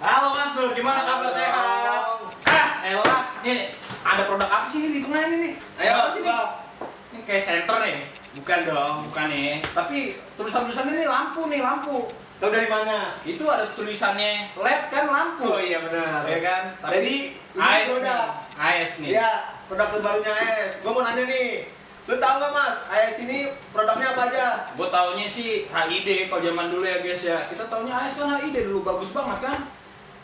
Halo Mas Nur, gimana kabar? Sehat? Elah, nih ada produk apa sih ini di tengah ini nih? Ayo, apa sih nih? coba. Ini kayak center nih. Bukan dong. Bukan nih, tapi tulisan-tulisannya ini lampu nih, lampu. Tahu dari mana? Itu ada tulisannya LED kan lampu. Oh iya benar. Ya kan? Jadi AS ini nih. udah. AS nih. Iya, produk terbarunya AS. Gue mau nanya nih. Lu tahu nggak Mas, AS ini produknya apa aja? Gue taunya sih HID kalau zaman dulu ya guys ya. Kita taunya AS kan HID dulu bagus banget kan?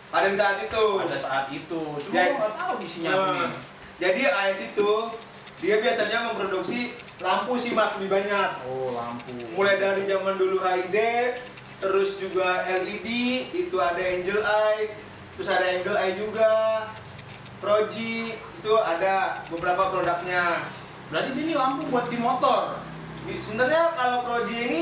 Pada saat itu. Pada saat itu. Cuma Jadi- gue nggak tahu isinya apa nih. Jadi AS itu dia biasanya memproduksi lampu sih Mas, lebih banyak. Oh lampu. Mulai dari zaman dulu HID, terus juga LED, itu ada Angel Eye, terus ada Angel Eye juga, Proji, itu ada beberapa produknya. Berarti ini lampu buat di motor. Sebenarnya kalau Proji ini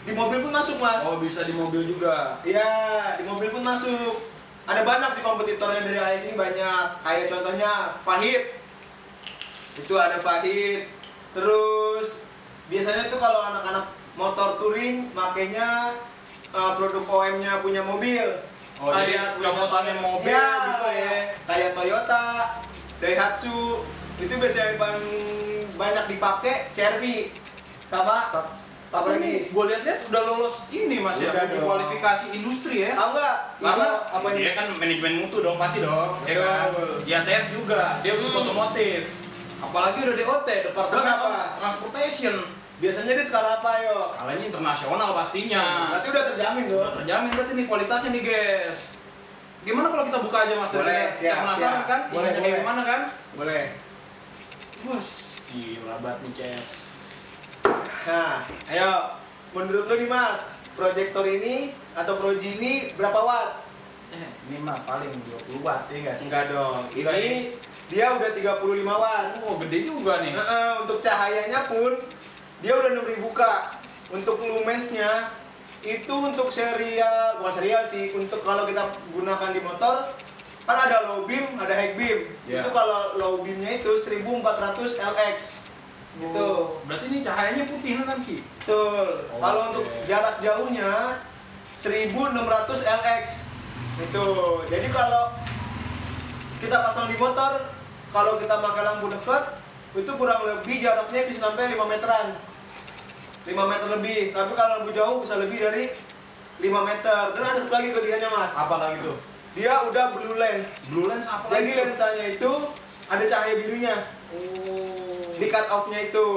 di mobil pun masuk Mas. Oh bisa di mobil juga. Iya, di mobil pun masuk. Ada banyak sih kompetitornya dari AS ini banyak. Kayak contohnya Fahid. Itu ada Fahid. Terus biasanya tuh kalau anak-anak motor touring makanya produk OEM-nya punya mobil. Oh jadi copotannya mobil ya, gitu ya. Kayak Toyota, Daihatsu. Itu biasanya yang paling banyak dipakai CR-V sama Tapi ini gue lihat-lihat udah lolos ini Mas ya, Udah di dong. kualifikasi industri ya. tahu nggak? Karena apa ini? dia kan manajemen mutu dong pasti dong, ya kan. Betul. Di ATF juga, dia otomotif. Apalagi udah DOT, Department Kenapa? of Transportation. Biasanya di skala apa yo? Skalanya internasional pastinya. Berarti udah terjamin dong. Udah terjamin berarti nih kualitasnya nih guys. Gimana kalau kita buka aja Mas? Boleh, Kita siap, penasaran siap. kan? Boleh, Isinya kayak boleh. gimana kan? Boleh. Bus, gila banget nih CS. Nah, ayo. Menurut lu nih Mas, proyektor ini atau Proji ini berapa watt? Ini mah paling 20 watt ya nggak sih? Enggak dong. Enggak, Ini dia udah 35 watt. Oh gede juga nih. Untuk cahayanya pun dia udah 6000 K. Untuk lumensnya itu untuk serial, bukan serial sih, untuk kalau kita gunakan di motor kan ada low beam, ada high beam. Ya. Itu kalau low beamnya itu 1400 LX. Gitu. Oh, berarti ini cahayanya putih nanti. Betul. Oke. Kalau untuk jarak jauhnya 1600 LX. Itu. Jadi kalau kita pasang di motor, kalau kita pakai lampu dekat, itu kurang lebih jaraknya bisa sampai 5 meteran. 5 meter lebih. Tapi kalau lampu jauh bisa lebih dari 5 meter. Dan ada satu lagi kelebihannya Mas. Apa lagi tuh? Dia udah blue lens. Blue lens apa Jadi lagi? lensanya itu ada cahaya birunya. Oh. Di cut off-nya itu.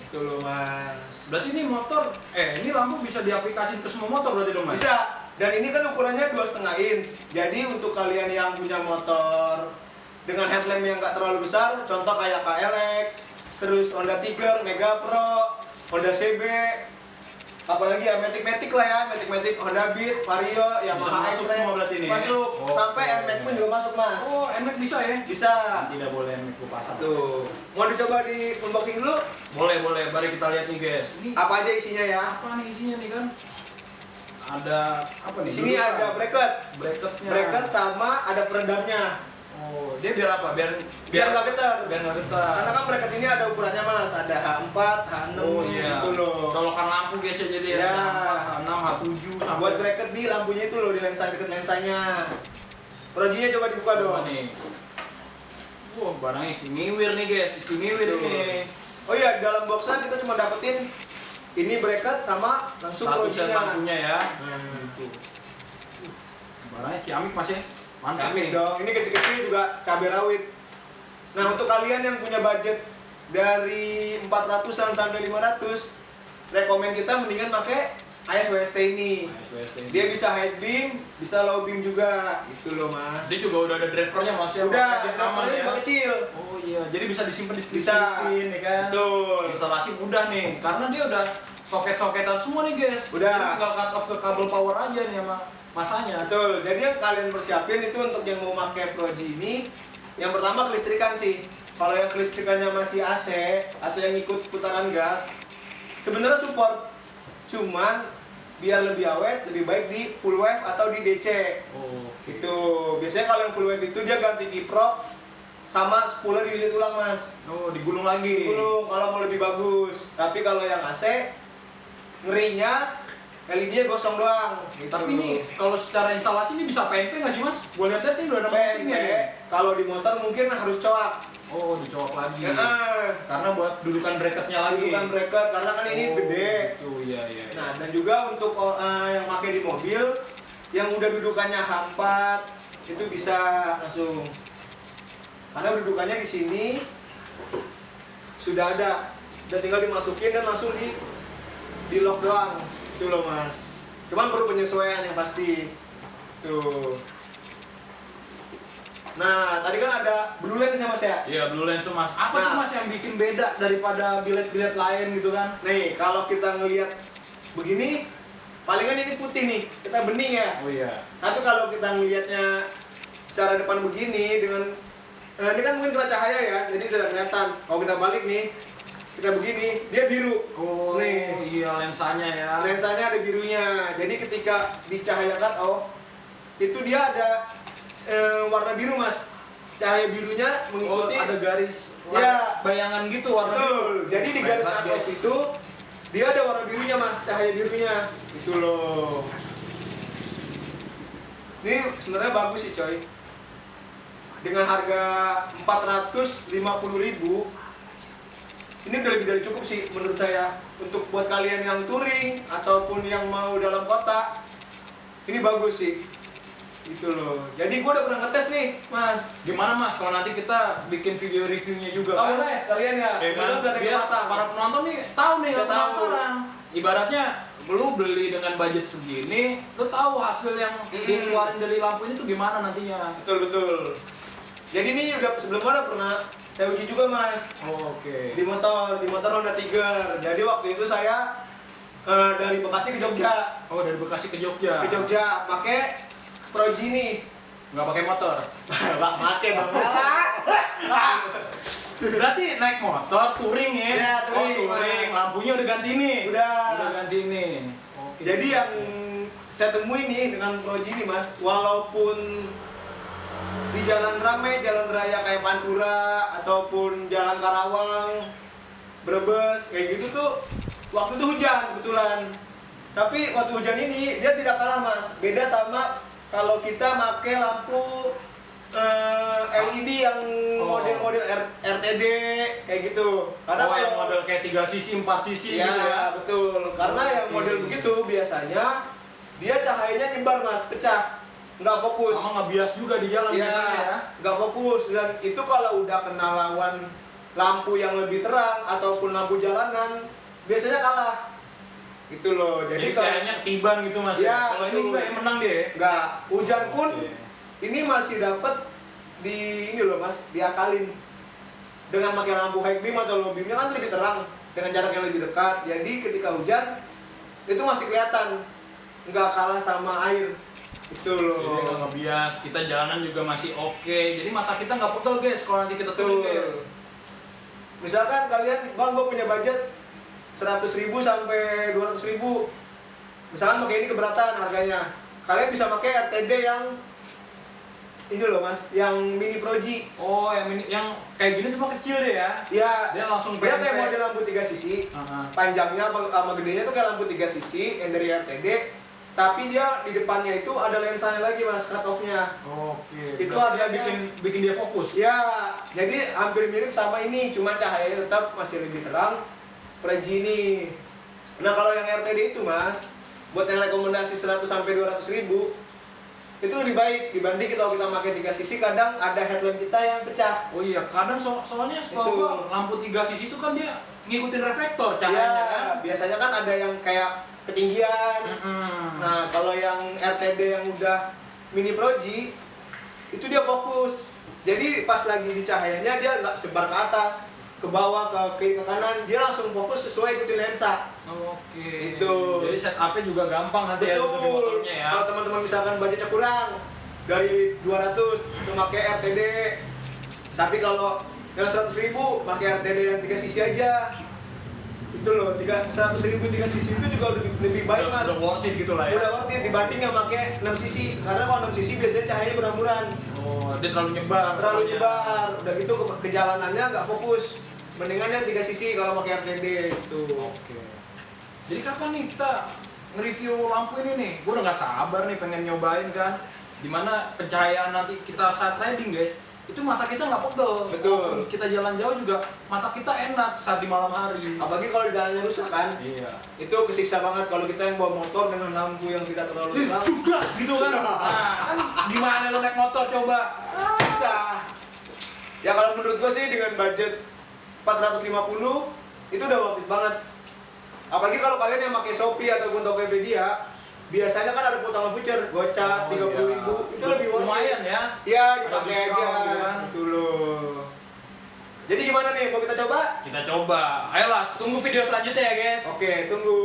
Itu loh Mas. Berarti ini motor, ini lampu bisa diaplikasikan ke semua motor berarti dong Mas? Bisa. Dan ini kan ukurannya 2,5 inch. Jadi untuk kalian yang punya motor dengan headlamp yang nggak terlalu besar, contoh kayak KLX, terus Honda Tiger, Mega Pro, Honda CB, apalagi ya Matic lah ya, Matic, Honda Beat, Vario, Yamaha masuk X-Ray. semua berarti nih, ya? Masuk. Oh, Sampai oke. NMAX pun juga masuk Mas. Oh, NMAX bisa ya? Bisa. Tidak boleh NMAX gue pasang. Tuh. Mau dicoba di unboxing dulu? Boleh, mari kita lihat nih guys. Ini Apa aja isinya ya? apa nih isinya nih kan? Ada apa nih? Di sini Dulu ada kan? bracket. bracketnya. Bracket sama ada peredamnya. Oh, dia biar apa? Biar Biar nggak getar. Biar nggak getar. Karena kan bracket ini ada ukurannya Mas, ada H4, H6 Oh iya. gitu loh. Colokan lampu guys ya jadi Ya. H6, H7 sampai Buat bracket di lampunya itu loh, di lensa deket lensanya. Projinya coba dibuka Coba dong. nih. Wah, barangnya istimewa nih guys, istimewa Tuh. nih. Oh iya, di dalam boxnya kita cuma dapetin ini bracket sama langsung Satu set projinya. lampunya ya. Nah, Gitu. Barangnya ciamik Mas ya. Mantap Amin nih. dong. Ini kecil-kecil juga cabai rawit. Nah, untuk kalian yang punya budget dari 400-an sampai 500, rekomen kita mendingan pakai AS WST ini. Dia bisa high beam, bisa low beam juga. Itu loh Mas. Dia juga udah ada drivernya Mas ya. Udah, makanya dia aman drivernya juga kecil. Oh iya, jadi bisa disimpan di Bisa. ya kan. Betul. Instalasi mudah nih, karena dia udah soket-soketan semua nih guys. Udah. Jadi tinggal cut off ke kabel power aja nih sama masanya. Betul. Jadi yang kalian persiapin itu untuk yang mau pakai Proji ini, yang pertama kelistrikan sih. Kalau yang kelistrikannya masih AC atau yang ikut putaran gas, sebenarnya support. Cuman biar lebih awet, lebih baik di full wave atau di DC. Oh, Itu biasanya kalau yang full wave itu dia ganti kiprok sama spoolnya dililit ulang Mas. oh digulung lagi. Gulung kalau mau lebih bagus. Tapi kalau yang AC ngerinya LED-nya gosong doang. Gitu. Tapi ini kalau secara instalasi ini bisa PNP nggak sih mas? Gue lihat nih udah ada PNP, ya. kalau di motor mungkin harus coak. Oh dicolok lagi. Ya, Karena buat dudukan bracketnya lagi. dudukan bracket karena kan ini gede. Itu iya. Nah dan juga untuk yang pakai di mobil yang udah dudukannya H4 itu bisa langsung. Karena dudukannya di sini sudah ada, udah tinggal dimasukin dan langsung di lock doang. Itu loh mas. Cuman perlu penyesuaian yang pasti. Tuh. Nah, tadi kan ada blue lens ya mas ya? Iya blue lens tuh mas. Apa tuh Nah. mas yang bikin beda daripada bilet-bilet lain gitu kan? Nih, kalau kita ngelihat begini, palingan ini putih nih, kita bening ya. Oh iya. Tapi kalau kita ngelihatnya secara depan begini dengan ini kan mungkin kena cahaya ya, jadi tidak kelihatan. Kalau kita balik nih, kita begini, dia biru. Oh Nih. iya lensanya ya. Lensanya ada birunya. Jadi ketika dicahayakan, itu dia ada warna biru mas. Cahaya birunya Oh mengikuti. ada garis Ya. bayangan gitu warna Betul. biru. Jadi di garis Keren banget, cut-off guys. itu dia ada warna birunya mas, cahaya birunya. Itu loh. Ini sebenarnya bagus sih coy. Dengan harga 450.000, ini udah lebih dari cukup sih menurut saya. Untuk buat kalian yang touring ataupun yang mau dalam kota, ini bagus sih. Gitu loh. Jadi gua udah pernah ngetes nih, Mas. Gimana mas kalau nanti kita bikin video reviewnya juga kan? Boleh sekalian ya. Kayak Udah ada biar kepasang. para penonton nih tahu nih Saya nggak tahu. penasaran. Ibaratnya lu beli dengan budget segini, lu tahu hasil yang dikeluarin dari lampu ini tuh gimana nantinya. Betul betul. Jadi ini udah sebelumnya udah pernah saya uji juga mas Oh, Oke. di motor Honda Tiger. Jadi waktu itu saya dari Bekasi ke Jogja, Oh dari Bekasi ke Jogja. pakai Proji nih. Nggak pakai motor. Pak pakai bang. Berarti naik motor touring ya? Iya, touring, Oh, touring. Mas. Lampunya udah ganti nih. Udah. ganti nih. Oke. Jadi yang saya temui nih dengan Proji ini mas, walaupun di jalan ramai, jalan raya kayak Pantura ataupun jalan Karawang, Brebes kayak gitu tuh, waktu itu hujan kebetulan. Tapi waktu hujan ini dia tidak kalah mas, beda sama kalau kita pakai lampu LED yang model-model RTD kayak gitu. Karena yang kalau model kayak 3 sisi, 4 sisi ya, gitu ya. betul. Karena yang Oke. model begitu biasanya dia cahayanya nyebar mas, pecah, nggak fokus. Sama ngebias juga di jalan biasanya ya. Ya, nggak fokus. Dan itu kalau udah kena lawan lampu yang lebih terang ataupun lampu jalanan, biasanya kalah. Itu loh. Jadi Jadi kalau kayaknya ketiban gitu mas Ya, ya. Kalau ini betul. enggak yang menang dia. nggak hujan pun, Oke. ini masih dapat di ini loh mas, diakalin dengan pakai lampu high beam atau low beamnya kan lebih terang dengan jarak yang lebih dekat. Jadi ketika hujan itu masih kelihatan, nggak kalah sama air. Itu loh. Jadi nggak ngebias, kita jalanan juga masih oke. Jadi mata kita nggak pegel guys kalau nanti kita touring guys. Misalkan kalian, bang gue punya budget 100.000 sampai 200.000. Misalkan pakai ini keberatan harganya. Kalian bisa pakai RTD yang ini loh mas, yang mini Proji. Oh yang kayak gini cuma kecil deh ya. Ya, Dia langsung dia kayak PNP. model lampu 3 sisi. Aha. Panjangnya sama gedenya tuh kayak lampu 3 sisi yang dari RTD. Tapi dia di depannya itu ada lensanya lagi mas, cut off-nya. Oke. Itu Berarti dia harganya- bikin dia fokus. Ya, jadi hampir mirip sama ini, cuma cahayanya tetap masih lebih terang. Proji ini. Nah kalau yang RTD itu mas, buat yang rekomendasi 100 sampai 200.000 itu lebih baik dibanding kalau kita pakai 3 sisi. Kadang ada headlamp kita yang pecah. Oh iya, kadang soalnya Itu. gua lampu 3 sisi itu kan dia ngikutin reflektor cahayanya Ya, kan. biasanya kan ada yang kayak ketinggian. Mm-mm. Nah, kalau yang RTD yang udah mini Proji itu dia fokus. Jadi pas lagi di cahayanya dia nggak sebar ke atas, ke bawah, ke kiri, ke kanan, dia langsung fokus sesuai ikutin lensa. Oke. Itu. Jadi setupnya juga gampang nanti ya untuk di motornya ya. Kalau teman-teman misalkan budgetnya kurang dari 200 memakai RTD. Tapi kalau yang 100.000 pakai RTD yang 3 sisi aja. Itu loh, 100.000 3 sisi itu juga lebih baik mas. Udah worth it gitu lah ya. Udah worth it dibanding yang pakai 6 sisi. Karena kalau 6 sisi biasanya cahayanya berhamburan, Oh, dia terlalu nyebar. terlalu pokoknya. nyebar. Udah gitu ke jalanannya nggak fokus. Mendingan yang 3 sisi kalau pakai RTD itu. Oke. Jadi kapan nih kita nge-review lampu ini nih. Gue udah nggak sabar nih pengen nyobain kan. Dimana pencahayaan nanti kita saat riding guys, itu mata kita nggak pegel. Betul. Walaupun kita jalan jauh juga mata kita enak saat di malam hari. Apalagi kalau jalannya rusak kan, Iya. itu kesiksa banget kalau kita yang bawa motor dengan lampu yang tidak terlalu terang. Juga gitu kan. Nah, kan gimana lo naik motor coba? Bisa. Ya kalau menurut gue sih dengan budget 450 itu udah worth it banget. Apalagi kalau kalian yang pakai Shopee ataupun Tokopedia, biasanya kan ada potongan voucher, gocap 30.000, itu lebih worth it. Lumayan ya. Ya, Ada dipakai diskon aja. gitu kan. Gitu loh. Jadi gimana nih, mau kita coba? Kita coba. Ayolah, tunggu video selanjutnya ya guys. Oke, tunggu.